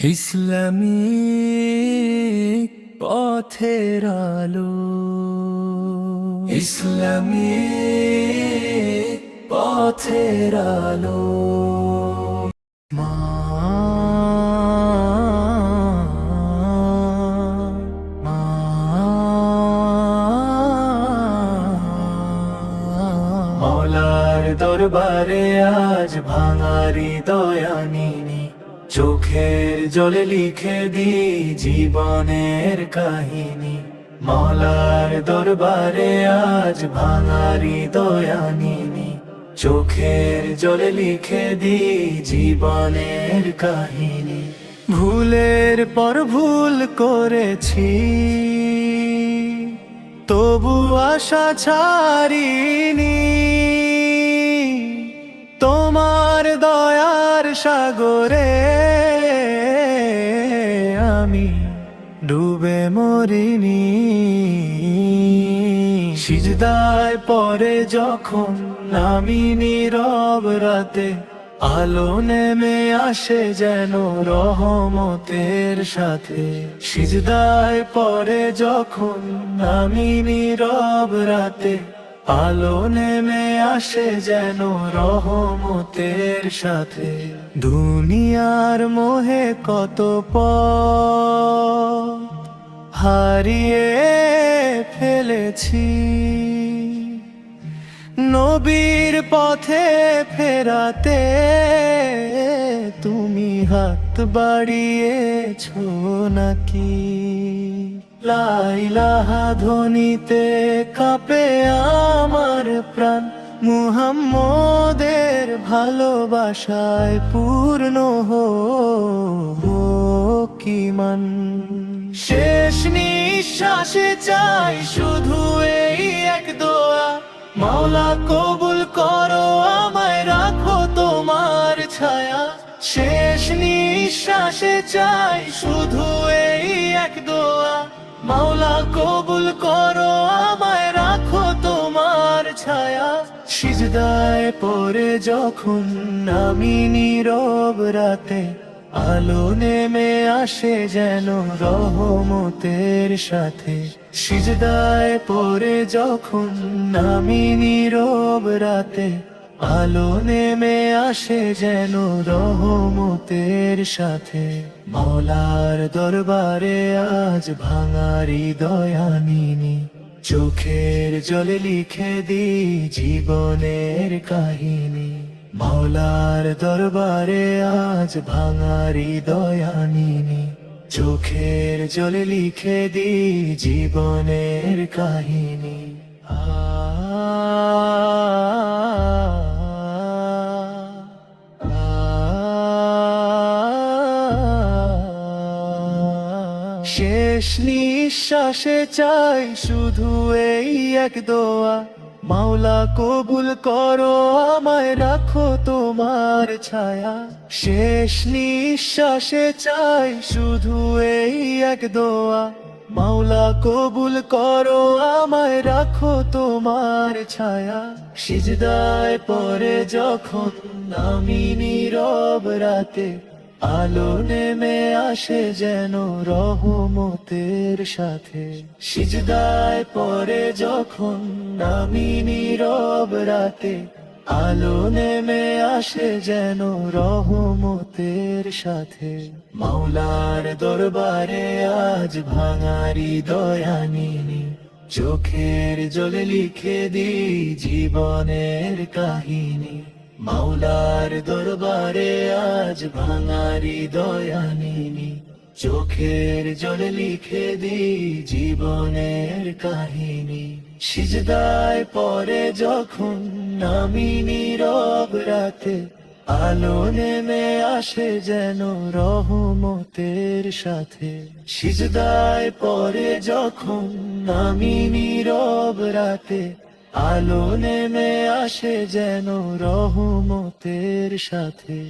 Islamic পথের আলো, Islamic পথের আলো। মা মা মওলার দরবারে আজ ভাঙারি দয়ানিনী, চোখের জলে লিখে দি জীবনের কাহিনী। মওলার দরবারে আজ ভাঙারি দয়ানিনী, চোখের জলে লিখে দি জীবনের কাহিনী। ভুলের পর ভুল করেছি, তবু আশা ছাড়িনি। তোমার দয়ার সাগরে আমি ডুবে মরিনি। সিজদায় পরে যখন আমি নীরব রাতে, আলো নেমে আসে যেন রহমতের সাথে। সিজদায় পরে যখন আমি নীরব রাতে, আলো নেমে আসে যেন রহমতের সাথে। দুনিয়ার মোহে কত পথ হারিয়ে ফেলেছি, নবীর পথে ফেরাতে তুমি হাত বাড়িয়েছো নাকি? লা ইলাহা ধ্বনিতে কাঁপে আমার প্রাণ, মুহাম্মদের ভালোবাসায় পূর্ণ হোক ঈমান। শেষ নিঃশ্বাসে চাই শুধু এই এক দোয়া, মাওলা কবুল করো আমায়, রাখো তোমার ছায়া। শেষ নিঃশ্বাসে চাই শুধু এই এক দোয়া, মাওলা কবুল করো আমায়, রাখো তোমার ছায়া। সিজদায় পড়ে যখন আমি নীরব রাতে, আলো নেমে আসে যেন রহমতের সাথে। সিজদায় পড়ে যখন আমি নীরব রাতে, আলো নেমে আসে যেন রহমতের সাথে। মওলার দরবারে আজ ভাঙারি দয়ানিনী, চোখের জলে লিখে দি জীবনের কাহিনী। মওলার দরবারে আজ ভাঙারি দয়ানিনী, চোখের জলে লিখে দি জীবনের কাহিনী। শেষ নিঃশ্বাসে চাই শুধু এই এক দোয়া, মাওলা কবুল করো আমায়, রাখো তোমার ছায়া। শেষ নিঃশ্বাসে চাই শুধু এই এক দোয়া, মাওলা কবুল করো আমায়, রাখো তোমার ছায়া। সিজদায় পড়ে যখন আমি নীরব রাতে, আলো নেমে আসে যেন রহমতের সাথে। সিজদায় পড়ে যখন আমি নীরব রাতে, আলো নেমে আসে যেন রহমতের সাথে। মাওলার দরবারে আজ ভাঙারি দয়ানিনী, চোখের জলে লিখে দি জীবনের কাহিনী। মাওলার দরবারে আজ ভাঙারি দয়ানিনী, চোখের জলে লিখে দি জীবনের কাহিনী। সিজদায় পড়ে যখন আমি নীরব রাতে, আলো নেমে আসে যেন রহমতের সাথে। সিজদায় পড়ে যখন আমি নীরব রাতে, আলো নেমে আসে যেন রহমতের সাথে।